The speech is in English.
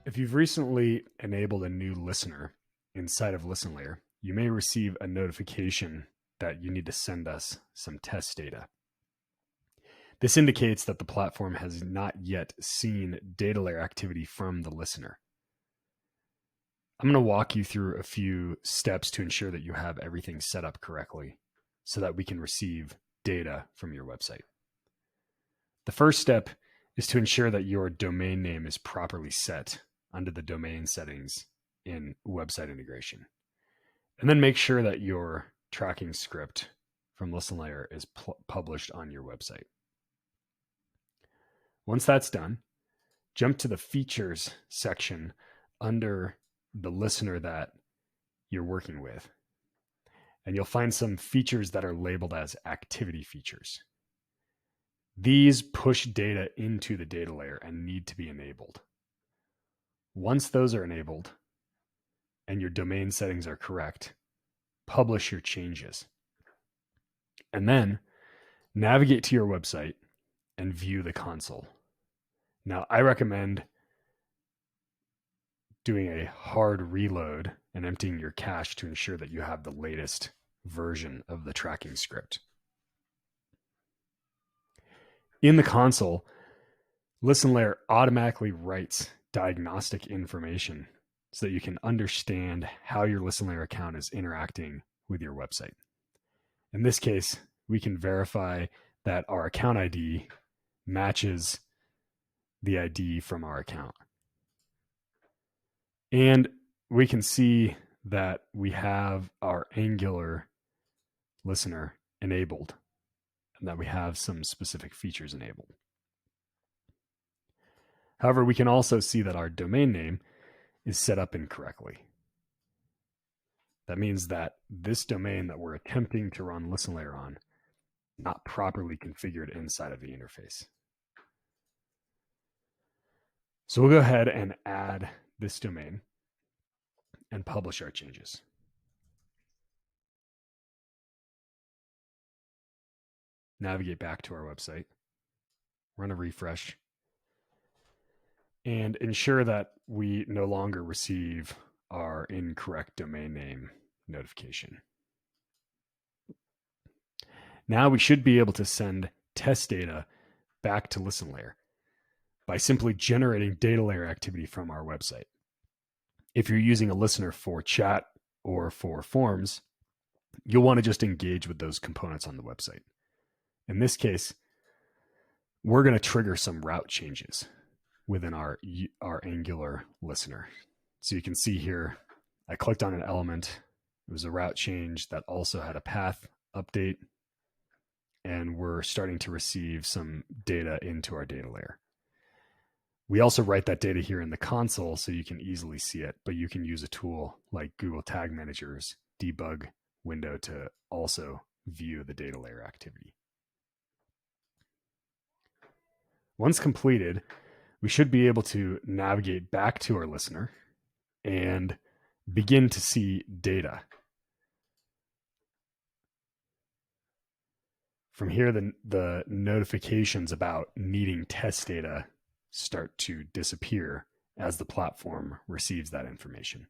If you've recently enabled a new listener inside of ListenLayer, you may receive a notification that you need to send us some test data. This indicates that the platform has not yet seen data layer activity from the listener. I'm going to walk you through a few steps to ensure that you have everything set up correctly so that we can receive data from your website. The first step is to ensure that your domain name is properly set under the domain settings in website integration. And then make sure that your tracking script from ListenLayer is published on your website. Once that's done, jump to the features section under the listener that you're working with. And you'll find some features that are labeled as activity features. These push data into the data layer and need to be enabled. Once those are enabled and your domain settings are correct, publish your changes. And then navigate to your website and view the console. Now, I recommend doing a hard reload and emptying your cache to ensure that you have the latest version of the tracking script. In the console, ListenLayer automatically writes diagnostic information so that you can understand how your ListenLayer account is interacting with your website. In this case, we can verify that our account ID matches the ID from our account. And we can see that we have our Angular listener enabled and that we have some specific features enabled. However, we can also see that our domain name is set up incorrectly. That means that this domain that we're attempting to run ListenLayer on is not properly configured inside of the interface. So we'll go ahead and add this domain and publish our changes. Navigate back to our website, run a refresh, and ensure that we no longer receive our incorrect domain name notification. Now we should be able to send test data back to ListenLayer by simply generating data layer activity from our website. If you're using a listener for chat or for forms, you'll want to just engage with those components on the website. In this case, we're going to trigger some route changes within our Angular listener. So you can see here, I clicked on an element. It was a route change that also had a path update. And we're starting to receive some data into our data layer. We also write that data here in the console so you can easily see it, but you can use a tool like Google Tag Manager's debug window to also view the data layer activity. Once completed, we should be able to navigate back to our listener and begin to see data. From here, the notifications about needing test data start to disappear as the platform receives that information.